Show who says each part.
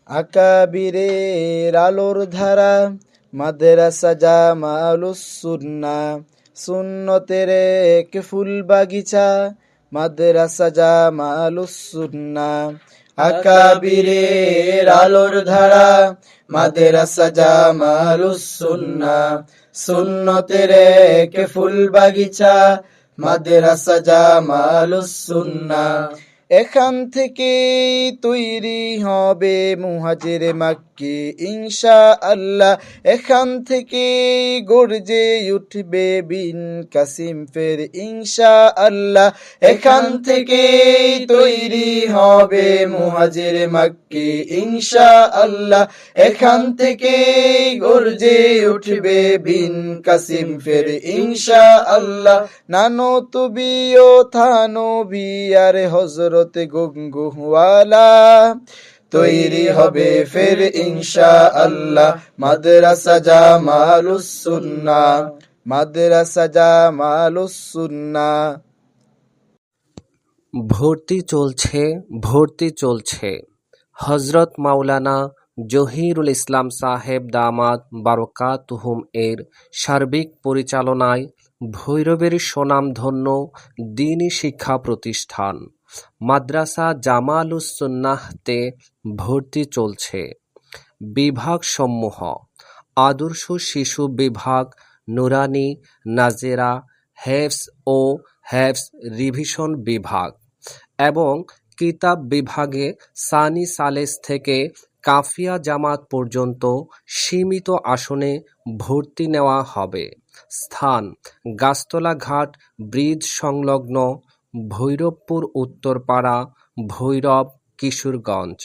Speaker 1: আকাবিরের আলোর ধারা, মাদ্রাসা জামালুস সুন্নাহ, সুন্নতের এক ফুল বাগিচা, মাদ্রাসা জামালুস সুন্নাহ। আকাবিরের আলোর ধারা, মাদ্রাসা জামালুস সুন্নাহ, সুন্নতের এক ফুল বাগিচা, মাদ্রাসা জামালুস সুন্নাহ। এখান থেকে তৈরি হবে মুহাজির মাক্কি ইনশাআল্লাহ, এখান থেকে গর্জে উঠবে বিন কাসিম ফের ইনশাআল্লাহ, এখান থেকে তৈরি হবে মুহাজির মাক্কি ইনশাআল্লাহ, এখান থেকে গর্জে উঠবে বিন কাসিম ফের ইনশাআল্লাহ। নানো তুবিও থানো বিয়ার হযরত গঙ্গুওয়ালা, তৈরি হবে ফের ইনশাআল্লাহ মাদ্রাসা জামালুস সুন্নাহ, মাদ্রাসা জামালুস সুন্নাহ।
Speaker 2: ভর্তি চলছে। হযরত মাওলানা জহিরুল ইসলাম সাহেব দামাত বারকাতুহুম এর সার্বিক পরিচালনায় ভৈরবের সুনামধন্য দ্বীনী শিক্ষা প্রতিষ্ঠান মাদ্রাসা জামালুস সুন্নাহতে ভর্তি চলছে। বিভাগসমূহ: আদর্শ শিশু বিভাগ, নুরানি, নাজেরা, হেফজ ও হেফজ রিভিশন বিভাগ এবং কিতাব বিভাগে সানি সালেস থেকে কাফিয়া জামাত পর্যন্ত সীমিত আসনে ভর্তি নেওয়া হবে। স্থান: গাছতলা ঘাট ব্রিজ সংলগ্ন, ভৈরবপুর উত্তরপাড়া, ভৈরব, কিশোরগঞ্জ।